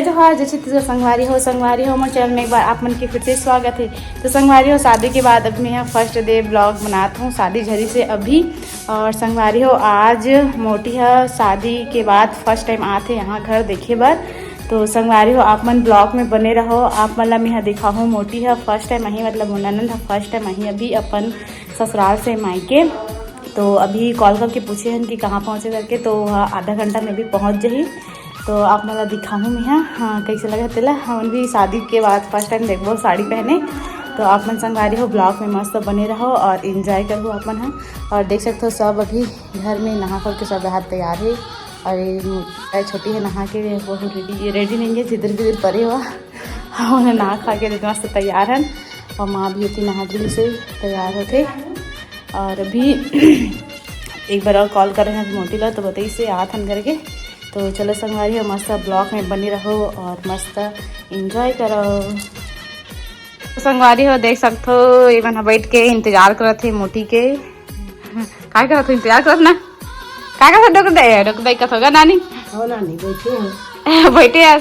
जोहार जैसे तीसरा संगवारी हो मोर चैनल में एक बार आप मन के फिर से स्वागत है। तो संगवारी हो शादी के बाद अभी मैं यहाँ फर्स्ट डे ब्लॉग बनाता हूँ शादी झरी से अभी। और संगवारी हो आज मोटी है शादी के बाद फर्स्ट टाइम आते यहाँ घर देखे बार। तो संगवारी हो आप मन ब्लॉग में बने रहो। आप मतलब मैं दिखा हूँ मोटी है फर्स्ट टाइम अही मतलब ननद है फर्स्ट टाइम अही अभी अपन ससुराल से मायके। तो अभी कॉल करके पूछे हैं कि कहाँ पहुँचे करके, तो आधा घंटा में भी पहुँच जाही। तो आप मला दिखाऊँ मैं हाँ कैसे लगा तेला। हम भी शादी के बाद फर्स्ट टाइम देखो साड़ी पहने। तो आप मन संगवारी हो ब्लॉग में मस्त बने रहो और इन्जॉय करो अपन हाँ। और देख सकते हो सब अभी घर में नहा कर के सब हाथ तैयार है। और ये छोटी है नहा के वो रेडी नहीं है जिधर जिधर परे हुआ उन्हें नहा खा के मस्त तैयार है। और माँ भी होती नहा धुल से तैयार होते। और अभी एक बार और कॉल कर रहे हैं मोटी ला तो बताइए से आत हन करके। तो चलो संगवारी हो मस्त ब्लॉग में बनी रहो और मस्त इंजॉय करो। तो संगवारी हो देख सकते हो ये बना बैठ के इंतजार करत थे मोटी के। काय करत हो इंतजार करत ना काय करत डोक दे कत होगा नानी हो नानी बैठे बैठे यार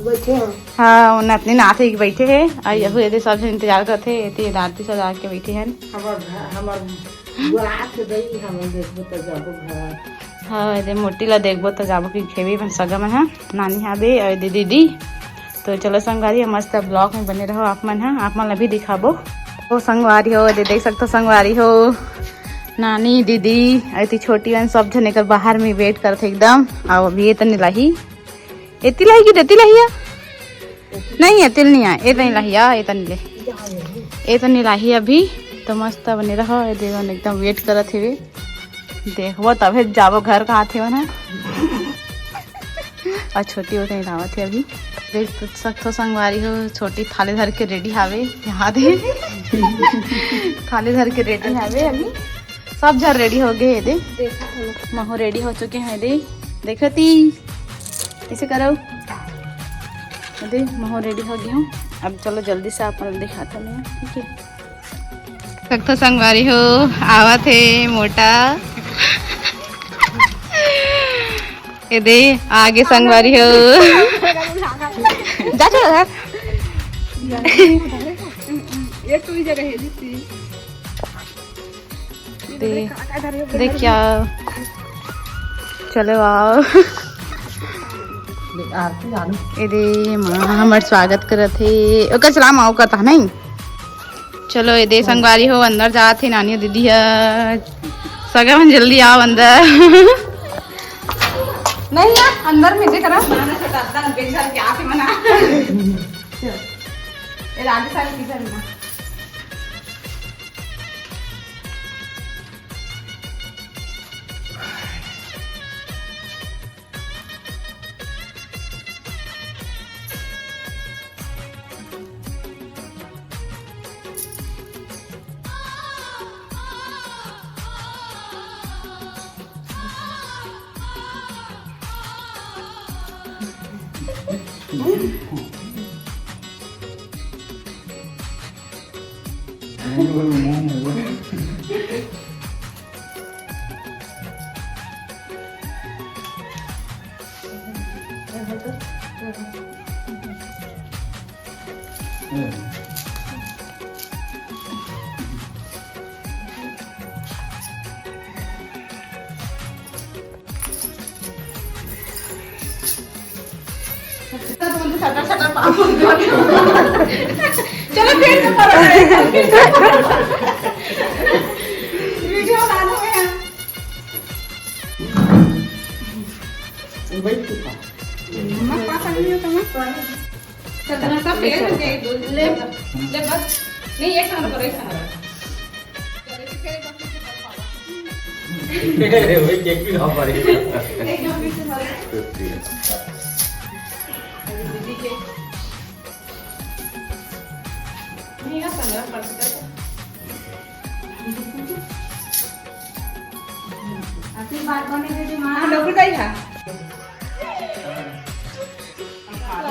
बैठे हाँ उन अपने नाथ ही बैठे है। और यही ये सब इंतजार करते ये दादी सजा के बैठे हैं। हाँ ये मोटी ला देखबो तो जाबो कि खेबी बन सगा में है नानी हाबे और दीदी। तो चलो संगवारी मस्त ब्लॉग में बने रहो आप मन है आप मन अभी दिखाबो। तो संगवारी हो देख सकते हो संगवारी हो नानी दीदी ऐसी छोटी बहन सब जने कर बाहर में वेट करते एकदम। और अभी ये तो लाही एती लाही कि देती लाही नहीं है तिल नहीं है ये तो नहीं लाही ये तो नहीं ले ये तो नहीं लाही अभी। तो मस्त बने रहो देखो एकदम वेट करत है देखो तब जाबो घर कहाँ थे ना। और छोटी होते नहीं लावत है अभी देख सकते संगवारी हो छोटी थाली धर के रेडी हावे यहाँ दे थाली धर के रेडी हावे अभी सब जन रेडी हो गए दे महो रेडी हो चुके हैं दे देखती ऐसे करो दे महो रेडी हो गई हूँ। अब चलो जल्दी से आप दिखाता मैं ठीक है। सकते संगवारी हो आवा थे मोटा ये दे आगे संगवारी हो जा चलो ये तू ही जगह है देख क्या चलो आओ ये माँ हमार स्वागत करत थे ओकर सलाम आओ कथा नहीं। चलो ये दे संगवारी हो अंदर जात थे नानी दीदी है सगा मन जल्दी आओ अंदर नहीं यार अंदर में जे करा मना छोटा बेचार क्या के मना ये राधे सारी किधर ना चलो फिर वीडियो बना लो मम्मा पास नहीं होता मैं चलना सब फेर दे ले बस नहीं एक संग करो एक संग वही केक भी खा पा रही नहीं ना संग पड़ सकता आती बात बने दे मां डॉक्टर दाई है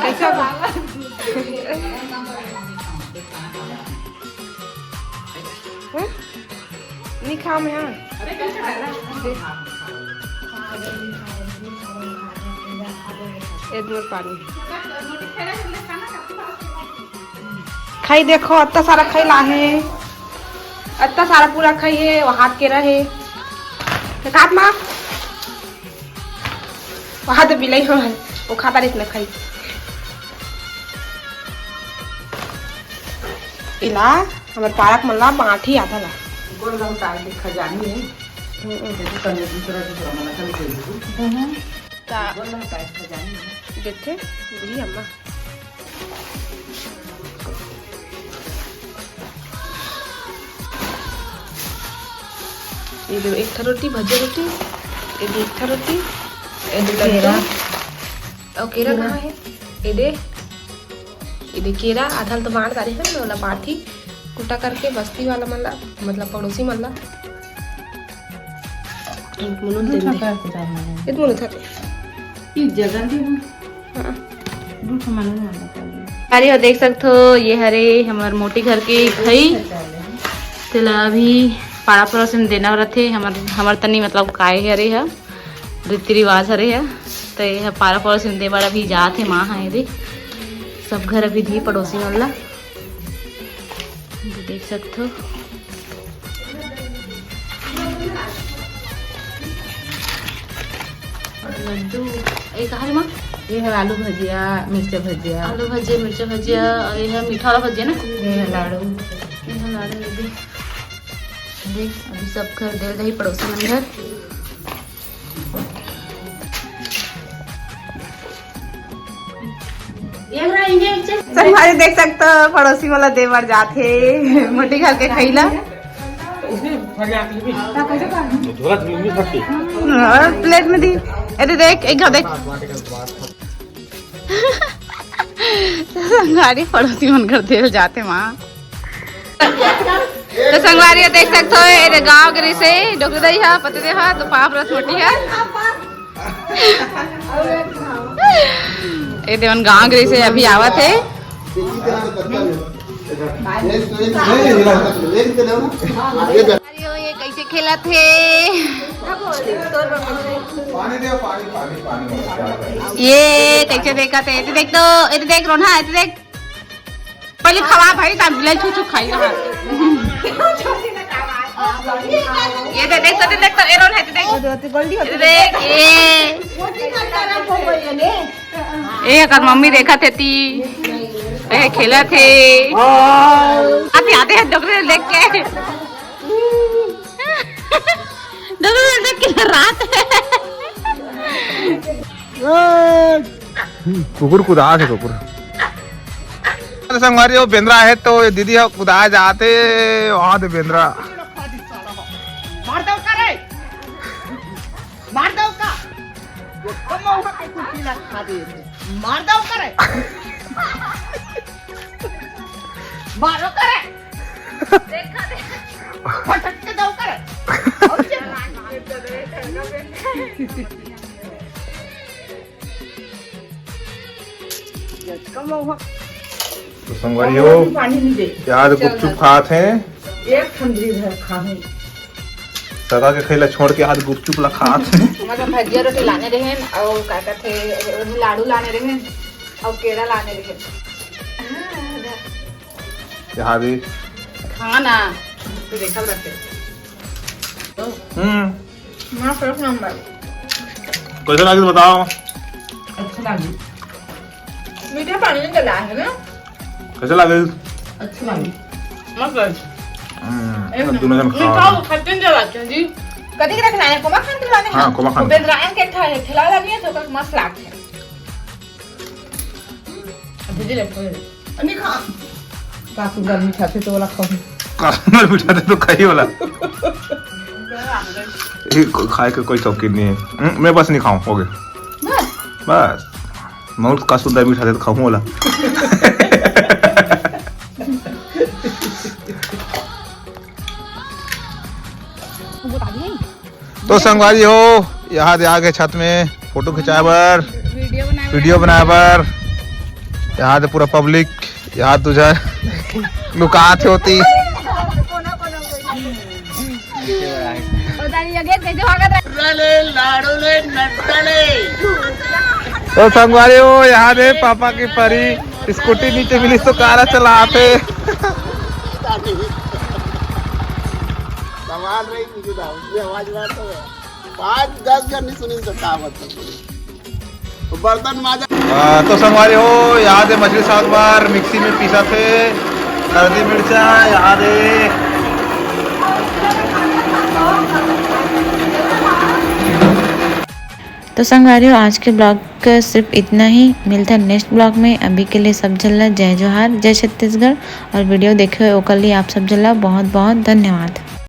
कैसा नहीं खा मैं एक मोर पानी खाई देखो अत्ता सारा खाई लाहे अत्ता सारा पूरा खाई है वो हाथ के रहे काट माँ वहाँ तो बिलाई हो है वो खाता नहीं इसमें खाई इला हमारे पारक मल्ला बाँठी आता ला खजानी है देखे बुढ़ी अम्मा ये दो एक था रोटी भजे रोटी ये दो एक था रोटी ये दो केरा और केरा कहाँ है ये दे केरा आधा तो बांट डाली है ना वाला बाटी कुटा करके बस्ती वाला मल्ला मतलब पड़ोसी मल्ला अरे हो देख सकते हो ये हरे हमार मोटी घर के खई तिला अभी पाड़ा पड़ोस में देना रथे हमार तनी मतलब काय हरे है रीति रिवाज हरे है तो ये पाड़ा पड़ोस में दे बड़ा भी जात है माँ है रे सब घर अभी दी पड़ोसी वाला देख सकते हो लड्डू ये कहा माँ ये है आलू भजिया मिर्चा भजिया मिर्चा भजिया और ये है मीठा वाला भजिया ना ये है लाड़ू देख अभी सब घर दे दही पड़ोसी मन घर संगवारी देख सकते हो पड़ोसी वाला दे बार जाते मोटी घर के खैला प्लेट में दी अरे देख एक घर देख संगवारी पड़ोसी मन घर दे जाते माँ तो संगवारी देख सकते हो ये गाँव गिरी से डोकरी दही है पति दे है तो पाप रस मोटी है ये देवन गाँव गिरी से अभी आवत है ये कैसे खेला थे ये कैसे देखा थे देख तो ये देख रोना है देख पहले खवा भाई तब बिलाई छू छू खाई रहा ये देख तो एरोन है देख देख ये कर मम्मी देखा थे ती खेला थे आते आते हैं डॉक्टर देख के डॉक्टर देख के रात कुकुर कुदा थे कुकुर संगवारी वो बेंद्रा है तो ये दीदी कुदा जाते वहां दे बेंद्रा मार दो का रे मार दो का कम होगा के कुछ ना खा दे मार दो का रे मारो का रे देखा दे फटक के दो का रे कम होगा तो संगवारी हो याद गुपचुप खाते हैं एक खंडरी है खाने सगा के खेला छोड़ के हाथ गुपचुप ला खाते हैं मतलब भजिया रोटी लाने रहे और का थे लाडू लाने रहे और केरा लाने रहे यहाँ भी खाना तो देखा रखे मां फर्स्ट नंबर कैसे लगे बताओ अच्छा लगी मीठा पानी में चला है ना कैसे लगे अच्छा लगी मतलब दोनों जन खा खाते हैं जरा जी कभी रखना है कोमा खान दिलाने हाँ कोमा खान बेंद्रायन के खिला लगी है तो का मस्त लागते है अभी ले अनि खा काफी गर्मी खाते तो वाला खाओ कानर बिठाते तो खाई वाला खाए के कोई शौकीन नहीं है मैं बस नहीं खाऊं हो गए बस मौत का सुधा मीठा तो खाऊं वाला तो संगवारी हो यहाँ आगे छत में फोटो खिंचाए बर वीडियो बनाए बर यहाँ से पूरा पब्लिक यहाँ तुझे लुकात होती तो संगवारी हो यहाँ दे पापा की परी स्कूटी नीचे मिली तो कारा चलाते सवाल रही मुझे था उसमें आवाज बात तो 5-10 घर नहीं सुनी सकता मतलब बर्तन माजा। तो संगवारी हो यहाँ दे मछली साग बार मिक्सी में पीसा थे हल्दी मिर्चा यहाँ दे तो संगवारियों आज के ब्लॉग का सिर्फ इतना ही। मिलता है नेक्स्ट ब्लॉग में। अभी के लिए सब जल्ला जय जोहार जय छत्तीसगढ़। और वीडियो देखे ओकर लिए आप सब जल्ला बहुत बहुत धन्यवाद।